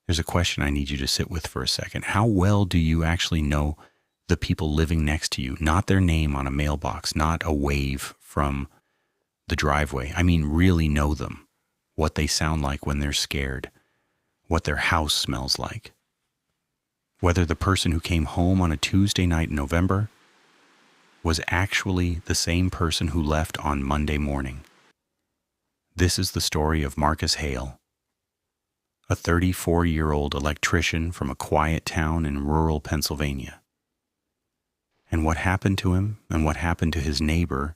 There's a question I need you to sit with for a second. How well do you actually know the people living next to you? Not their name on a mailbox, not a wave from the driveway. I mean, really know them. What they sound like when they're scared. What their house smells like. Whether the person who came home on a Tuesday night in November was actually the same person who left on Monday morning. This is the story of Marcus Hale, a 34-year-old electrician from a quiet town in rural Pennsylvania. And what happened to him and what happened to his neighbor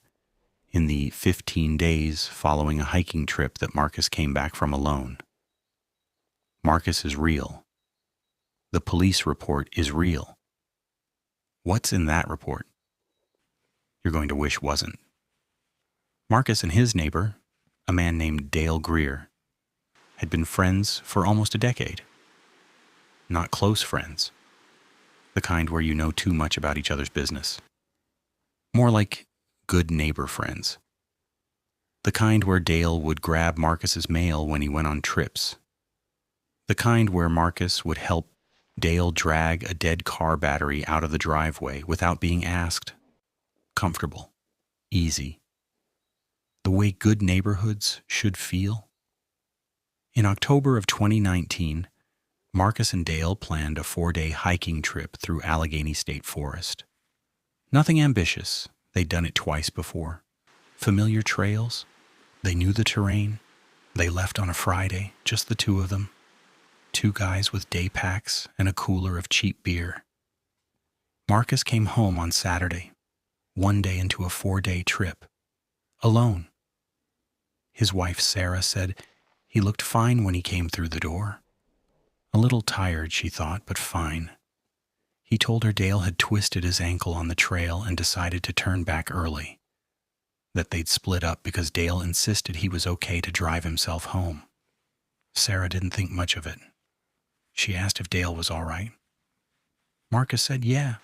in the 15 days following a hiking trip that Marcus came back from alone. Marcus is real. The police report is real. What's in that report? You're going to wish wasn't. Marcus and his neighbor, a man named Dale Greer, had been friends for almost a decade. Not close friends, the kind where you know too much about each other's business. More like good neighbor friends. The kind where Dale would grab Marcus's mail when he went on trips. The kind where Marcus would help Dale drag a dead car battery out of the driveway without being asked. Comfortable. Easy. The way good neighborhoods should feel. In October of 2019, Marcus and Dale planned a 4-day hiking trip through Allegheny State Forest. Nothing ambitious. They'd done it twice before. Familiar trails. They knew the terrain. They left on a Friday, just the two of them. 2 guys with day packs and a cooler of cheap beer. Marcus came home on Saturday, 1 day into a 4-day trip, alone. His wife Sarah said he looked fine when he came through the door. A little tired, she thought, but fine. He told her Dale had twisted his ankle on the trail and decided to turn back early. That they'd split up because Dale insisted he was okay to drive himself home. Sarah didn't think much of it. She asked if Dale was all right. Marcus said yeah.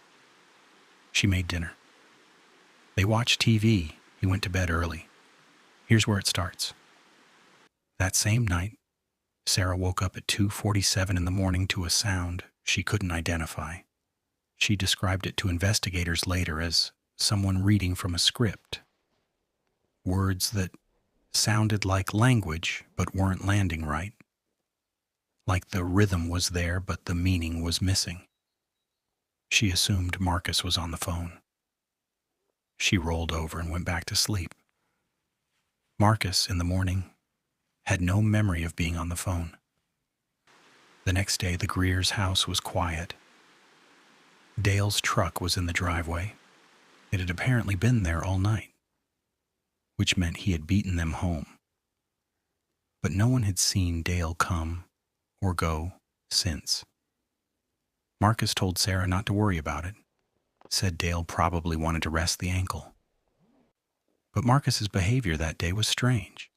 She made dinner. They watched TV. He went to bed early. Here's where it starts. That same night, Sarah woke up at 2:47 in the morning to a sound she couldn't identify. She described it to investigators later as someone reading from a script. Words that sounded like language but weren't landing right. Like the rhythm was there but the meaning was missing. She assumed Marcus was on the phone. She rolled over and went back to sleep. Marcus, in the morning, had no memory of being on the phone. The next day, the Greer's house was quiet. Dale's truck was in the driveway. It had apparently been there all night, which meant he had beaten them home. But no one had seen Dale come or go since. Marcus told Sarah not to worry about it, said Dale probably wanted to rest the ankle. But Marcus's behavior that day was strange.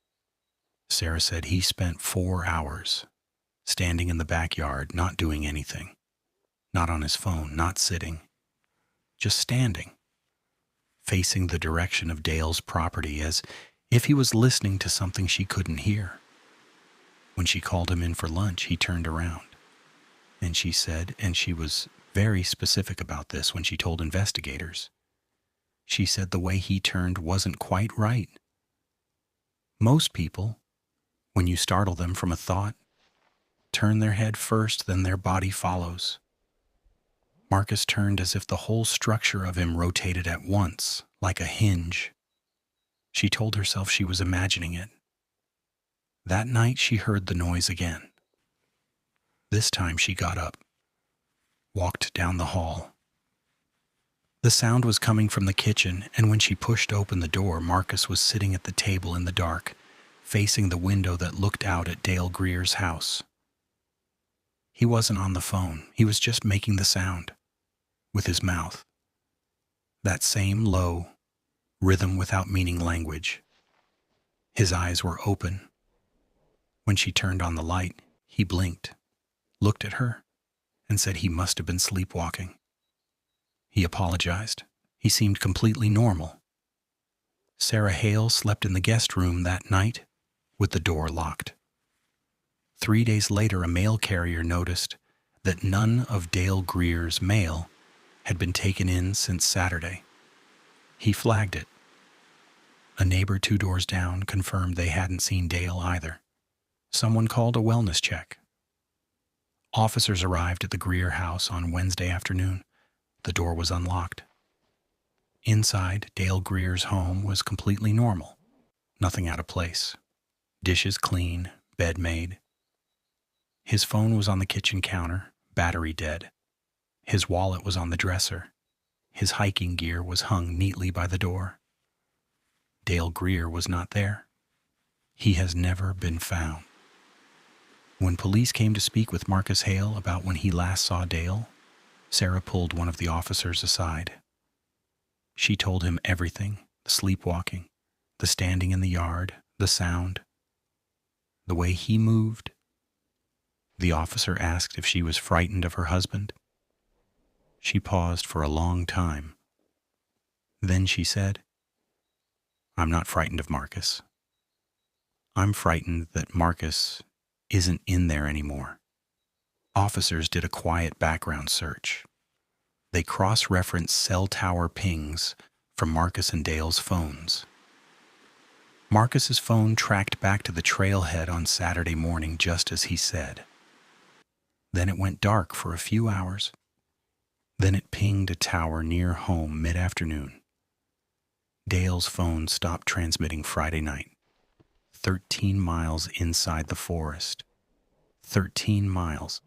Sarah said he spent 4 hours standing in the backyard, not doing anything. Not on his phone, not sitting. Just standing, facing the direction of Dale's property as if he was listening to something she couldn't hear. When she called him in for lunch, he turned around. And she said, and she was very specific about this when she told investigators, she said the way he turned wasn't quite right. Most people, when you startle them from a thought, turn their head first, then their body follows. Marcus turned as if the whole structure of him rotated at once, like a hinge. She told herself she was imagining it. That night she heard the noise again. This time she got up, walked down the hall. The sound was coming from the kitchen, and when she pushed open the door, Marcus was sitting at the table in the dark, facing the window that looked out at Dale Greer's house. He wasn't on the phone. He was just making the sound, with his mouth. That same low, rhythm without meaning language. His eyes were open. When she turned on the light, he blinked, looked at her, and said he must have been sleepwalking. He apologized. He seemed completely normal. Sarah Hale slept in the guest room that night with the door locked. 3 days later, a mail carrier noticed that none of Dale Greer's mail had been taken in since Saturday. He flagged it. A neighbor 2 doors down confirmed they hadn't seen Dale either. Someone called a wellness check. Officers arrived at the Greer house on Wednesday afternoon. The door was unlocked. Inside, Dale Greer's home was completely normal. Nothing out of place. Dishes clean, bed made. His phone was on the kitchen counter, battery dead. His wallet was on the dresser. His hiking gear was hung neatly by the door. Dale Greer was not there. He has never been found. When police came to speak with Marcus Hale about when he last saw Dale, Sarah pulled one of the officers aside. She told him everything, the sleepwalking, the standing in the yard, the sound, the way he moved. The officer asked if she was frightened of her husband. She paused for a long time. Then she said, "I'm not frightened of Marcus. I'm frightened that Marcus isn't in there anymore." Officers did a quiet background search. They cross-referenced cell tower pings from Marcus and Dale's phones. Marcus's phone tracked back to the trailhead on Saturday morning just as he said. Then it went dark for a few hours. Then it pinged a tower near home mid-afternoon. Dale's phone stopped transmitting Friday night. 13 miles inside the forest. 13 miles.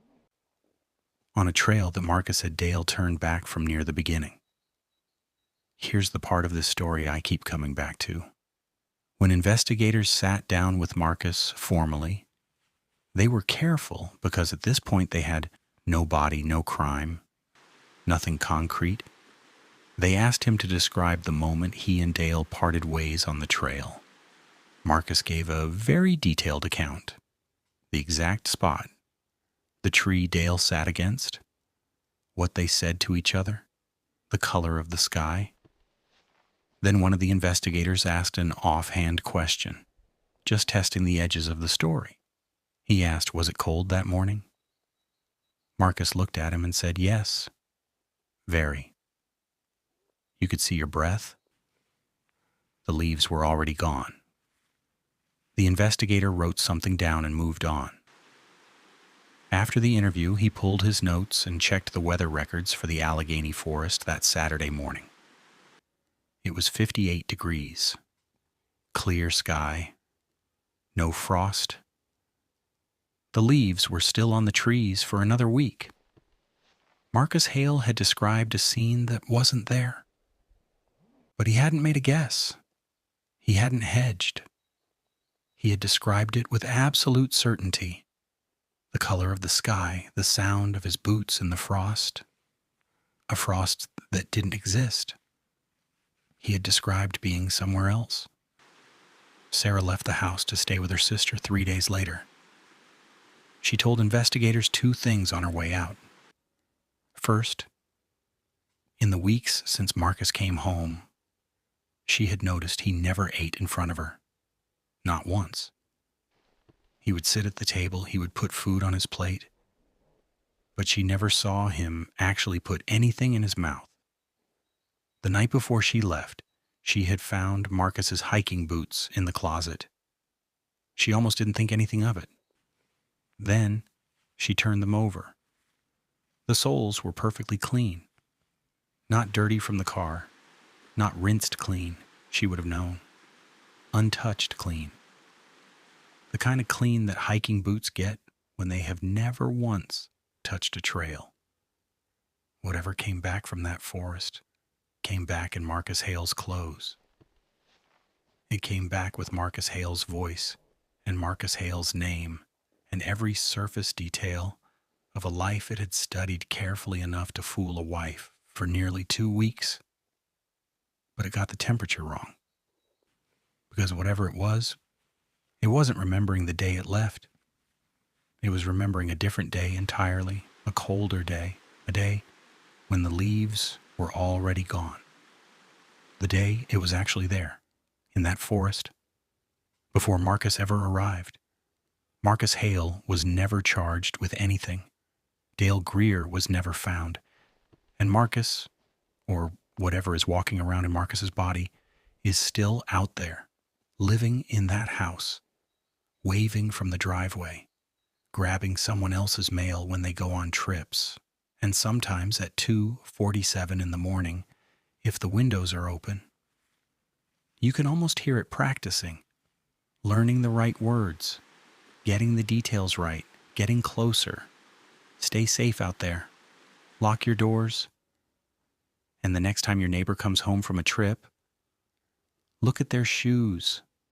On a trail that Marcus had Dale turned back from near the beginning. Here's the part of this story I keep coming back to. When investigators sat down with Marcus formally, they were careful because at this point they had no body, no crime, nothing concrete. They asked him to describe the moment he and Dale parted ways on the trail. Marcus gave a very detailed account. The exact spot, the tree Dale sat against, what they said to each other, the color of the sky. Then one of the investigators asked an offhand question, just testing the edges of the story. He asked, "Was it cold that morning?" Marcus looked at him and said, "Yes, very." "You could see your breath?" The leaves were already gone. The investigator wrote something down and moved on. After the interview, he pulled his notes and checked the weather records for the Allegheny Forest that Saturday morning. It was 58 degrees, clear sky, no frost. The leaves were still on the trees for another week. Marcus Hale had described a scene that wasn't there. But he hadn't made a guess. He hadn't hedged. He had described it with absolute certainty. The color of the sky, the sound of his boots in the frost, a frost that didn't exist. He had described being somewhere else. Sarah left the house to stay with her sister 3 days later. She told investigators 2 things on her way out. First, in the weeks since Marcus came home, she had noticed he never ate in front of her. Not once. He would sit at the table, he would put food on his plate, but she never saw him actually put anything in his mouth. The night before she left, she had found Marcus's hiking boots in the closet. She almost didn't think anything of it. Then she turned them over. The soles were perfectly clean. Not dirty from the car, not rinsed clean, she would have known. Untouched clean. The kind of clean that hiking boots get when they have never once touched a trail. Whatever came back from that forest came back in Marcus Hale's clothes. It came back with Marcus Hale's voice and Marcus Hale's name and every surface detail of a life it had studied carefully enough to fool a wife for nearly 2 weeks. But it got the temperature wrong. Because whatever it wasn't remembering the day it left. It was remembering a different day entirely, a colder day, a day when the leaves were already gone. The day it was actually there, in that forest, before Marcus ever arrived, Marcus Hale was never charged with anything. Dale Greer was never found. And Marcus, or whatever is walking around in Marcus's body, is still out there, living in that house, waving from the driveway, grabbing someone else's mail when they go on trips, and sometimes at 2:47 in the morning, if the windows are open. You can almost hear it practicing, learning the right words, getting the details right, getting closer. Stay safe out there. Lock your doors. And the next time your neighbor comes home from a trip, look at their shoes.